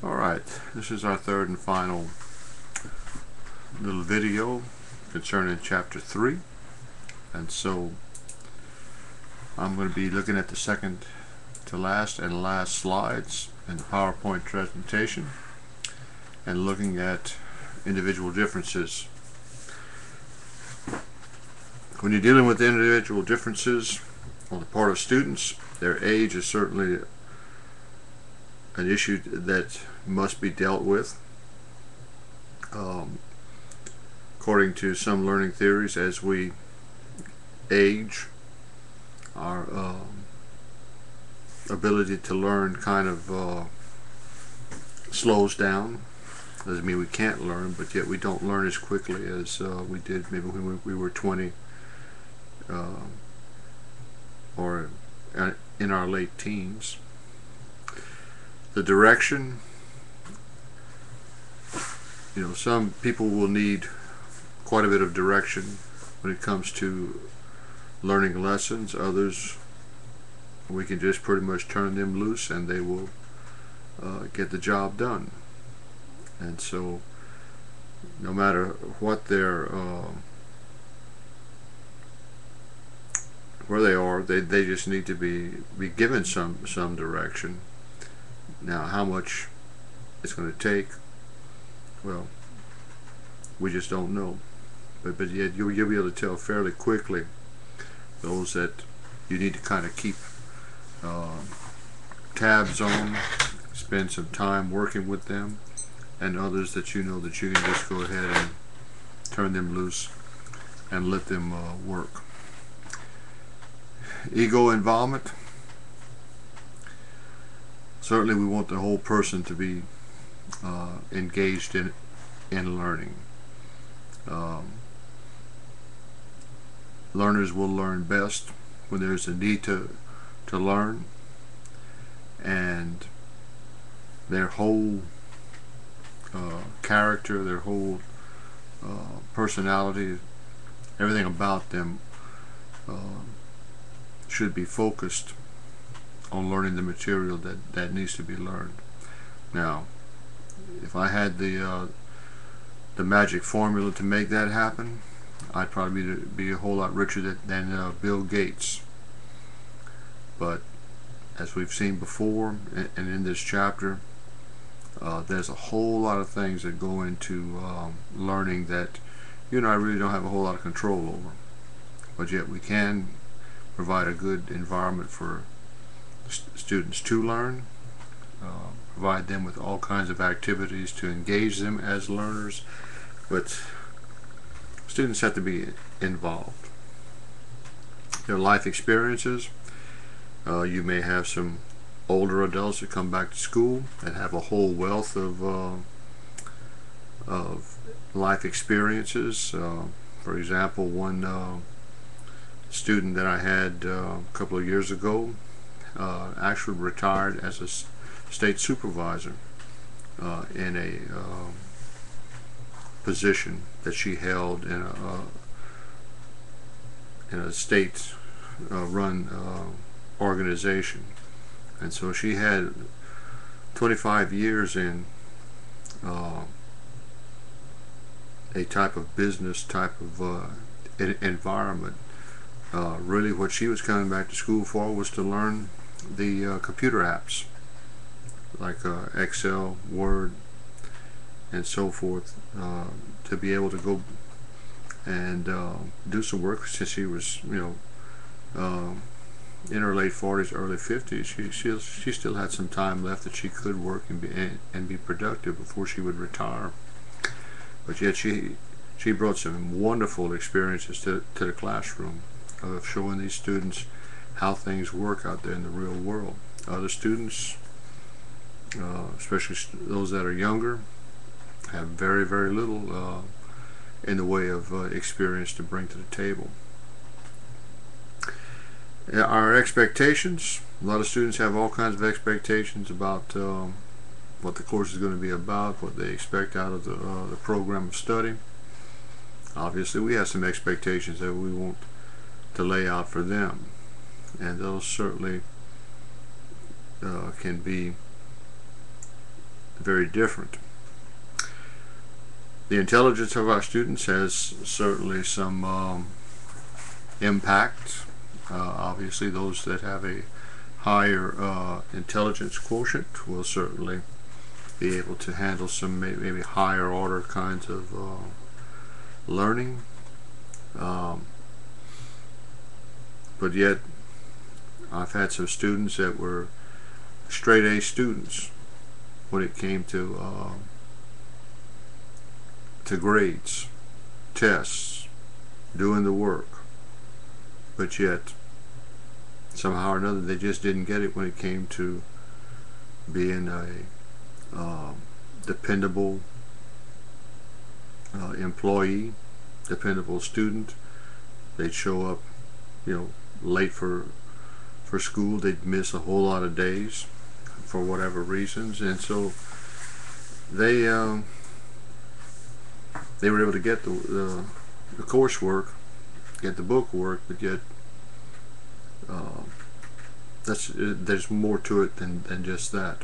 Alright, this is our third and final little video concerning chapter 3, and so I'm going to be looking at the second to last and last slides in the PowerPoint presentation and looking at individual differences. When you're dealing with individual differences on the part of students, their age is certainly an issue that must be dealt with. According to some learning theories, as we age, our ability to learn kind of slows down. Doesn't mean we can't learn, but yet we don't learn as quickly as we did maybe when we were 20 or in our late teens. The direction, some people will need quite a bit of direction when it comes to learning lessons. Others, we can just pretty much turn them loose and they will get the job done. And so no matter what their where they are, they just need to be given some direction. Now, how much it's going to take, well, we just don't know. But yet you'll be able to tell fairly quickly those that you need to kind of keep tabs on, spend some time working with them, and others that you know that you can just go ahead and turn them loose and let them work. Ego involvement. Certainly we want the whole person to be engaged in learning. Learners will learn best when there's a need to learn, and their whole character, their whole personality, everything about them should be focused on learning the material that needs to be learned. Now, if I had the magic formula to make that happen, I'd probably be a whole lot richer than Bill Gates. But as we've seen before, and in this chapter, there's a whole lot of things that go into learning that you and I really don't have a whole lot of control over. But yet we can provide a good environment for students to learn, provide them with all kinds of activities to engage them as learners, but students have to be involved. Their life experiences, you may have some older adults that come back to school and have a whole wealth of life experiences. For example, one student that I had a couple of years ago actually retired as a state supervisor in a position that she held in a state run organization. And so she had 25 years in a type of business type of environment. Really what she was coming back to school for was to learn the computer apps like Excel, Word, and so forth, to be able to go and do some work. Since she was in her late 40s, early 50s, she still had some time left that she could work and be productive before she would retire. But yet she brought some wonderful experiences to the classroom of showing these students how things work out there in the real world. Other students, especially those that are younger, have very, very little in the way of experience to bring to the table. Our expectations, a lot of students have all kinds of expectations about what the course is going to be about, what they expect out of the program of study. Obviously we have some expectations that we want to lay out for them, and those certainly can be very different. The intelligence of our students has certainly some impact. Obviously, those that have a higher intelligence quotient will certainly be able to handle some maybe higher order kinds of learning. But yet, I've had some students that were straight A students when it came to grades, tests, doing the work, but yet somehow or another they just didn't get it when it came to being a dependable employee, dependable student. They'd show up, late for school. They'd miss a whole lot of days for whatever reasons, and so they were able to get the coursework, get the book work, but yet there's more to it than just that.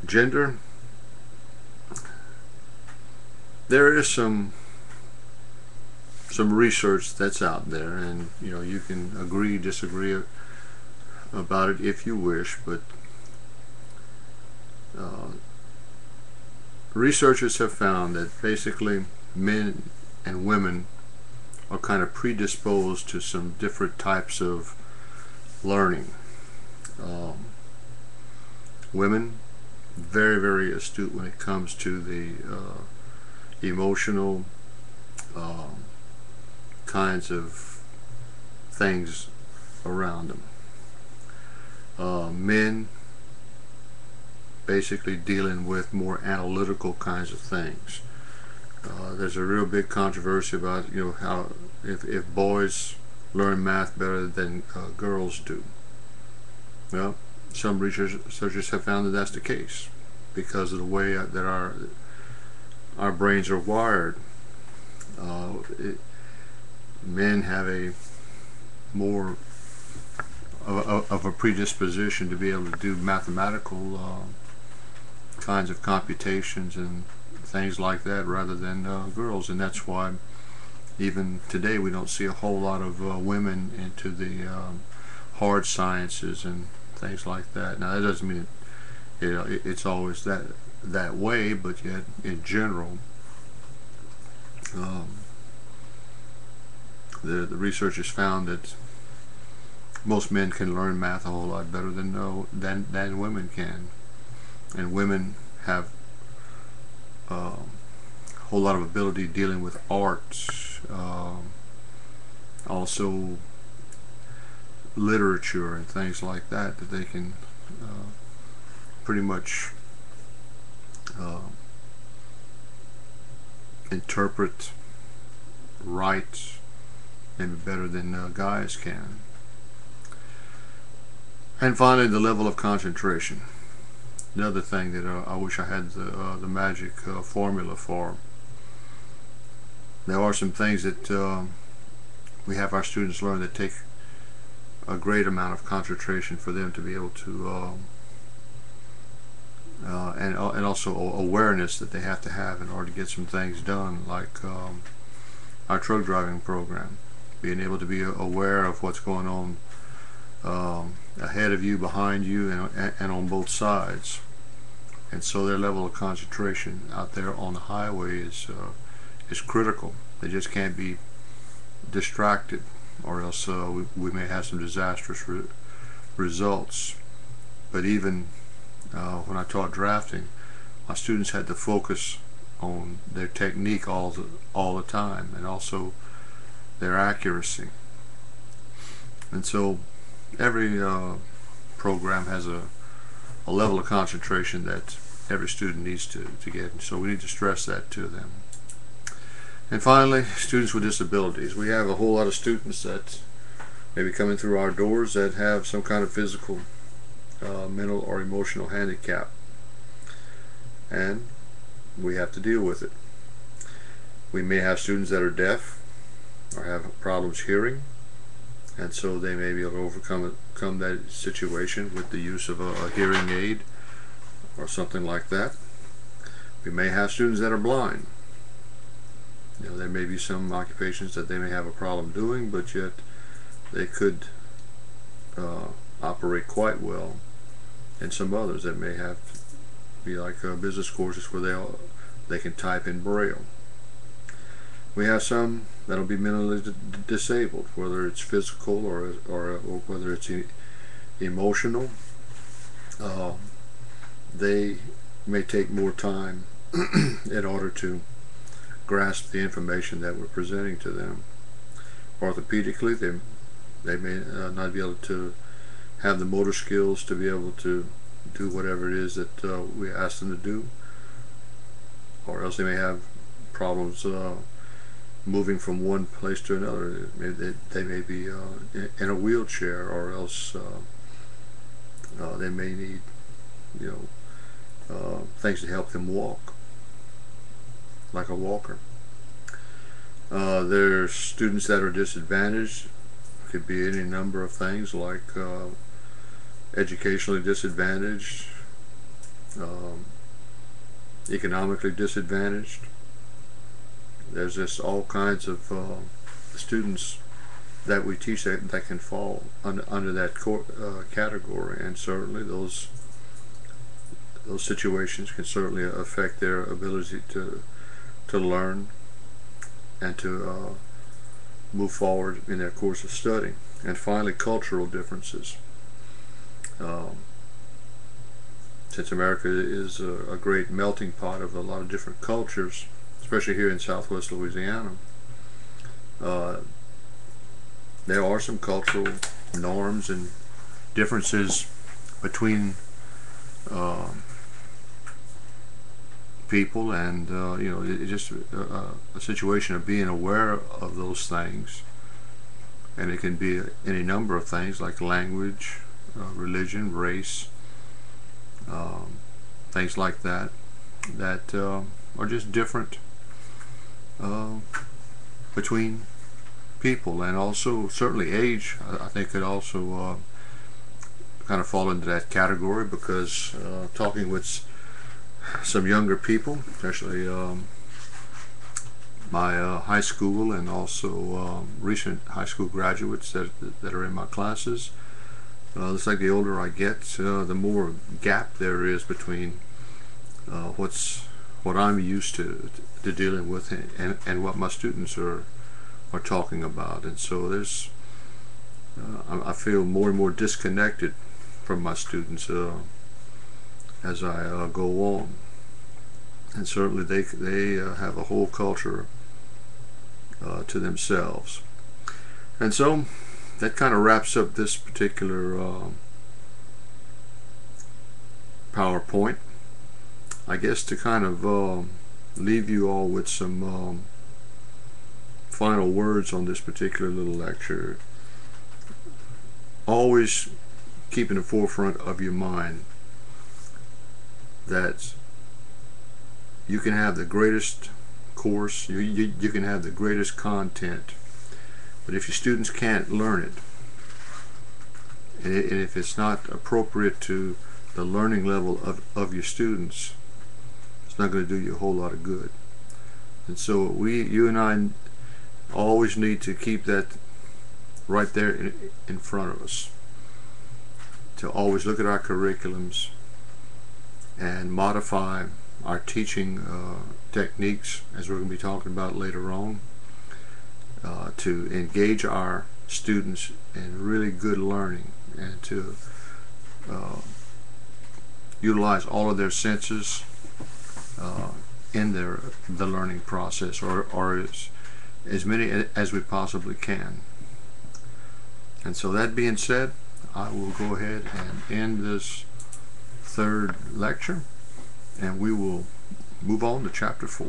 Gender, there is some research that's out there, and you can agree, disagree about it if you wish, but researchers have found that basically men and women are kind of predisposed to some different types of learning. Women, very, very astute when it comes to the emotional kinds of things around them. Men basically dealing with more analytical kinds of things. There's a real big controversy about how if boys learn math better than girls do. Well, some researchers have found that that's the case because of the way that our brains are wired. Men have a more of a predisposition to be able to do mathematical kinds of computations and things like that rather than girls, and that's why even today we don't see a whole lot of women into the hard sciences and things like that. Now that doesn't mean it's always that way, but yet in general the researchers found that most men can learn math a whole lot better than women can, and women have a whole lot of ability dealing with art, also literature and things like that they can pretty much interpret, write, maybe better than guys can. And finally, the level of concentration. Another thing that I wish I had the magic formula for. There are some things that we have our students learn that take a great amount of concentration for them to be able to, and also awareness that they have to have in order to get some things done, like our truck driving program. Being able to be aware of what's going on ahead of you, behind you, and on both sides. And so their level of concentration out there on the highway is critical. They just can't be distracted, or else we may have some disastrous results. But even when I taught drafting, my students had to focus on their technique all the time, and also their accuracy. And so every program has a level of concentration that every student needs to get, and so we need to stress that to them. And finally, students with disabilities. We have a whole lot of students that may be coming through our doors that have some kind of physical, mental, or emotional handicap, and we have to deal with it. We may have students that are deaf or have problems hearing, and so they may be able to overcome that situation with the use of a hearing aid. or something like that. We may have students that are blind. There may be some occupations that they may have a problem doing, but yet they could operate quite well. And some others that may have to be like business courses where they can type in Braille. We have some that'll be mentally disabled, whether it's physical or whether it's emotional. They may take more time in order to grasp the information that we're presenting to them. Orthopedically, they may not be able to have the motor skills to be able to do whatever it is that we ask them to do, or else they may have problems moving from one place to another. They may be in a wheelchair, or else they may need things to help them walk, like a walker. There's students that are disadvantaged. Could be any number of things, like educationally disadvantaged, economically disadvantaged. There's just all kinds of students that we teach that can fall under that category, and certainly those situations can certainly affect their ability to learn and to move forward in their course of study. And finally, cultural differences. Since America is a great melting pot of a lot of different cultures, especially here in Southwest Louisiana, there are some cultural norms and differences between people, and it's just a situation of being aware of those things. And it can be any number of things, like language, religion, race, things like that are just different between people. And also certainly age, I think, could also kind of fall into that category, because talking with some younger people, especially my high school and also recent high school graduates that are in my classes, it's like the older I get, the more gap there is between what I'm used to dealing with and what my students are talking about. And so there's I feel more and more disconnected from my students as I go on. And certainly they have a whole culture to themselves. And so that kind of wraps up this particular PowerPoint. I guess to kind of leave you all with some final words on this particular little lecture. Always keep in the forefront of your mind that you can have the greatest course, you can have the greatest content, but if your students can't learn it, and if it's not appropriate to the learning level of your students, it's not going to do you a whole lot of good. And so you and I always need to keep that right there in front of us, to always look at our curriculums and modify our teaching techniques, as we're going to be talking about later on, to engage our students in really good learning, and to utilize all of their senses in the learning process, or as many as we possibly can. And so that being said, I will go ahead and end this third lecture, and we will move on to chapter 4.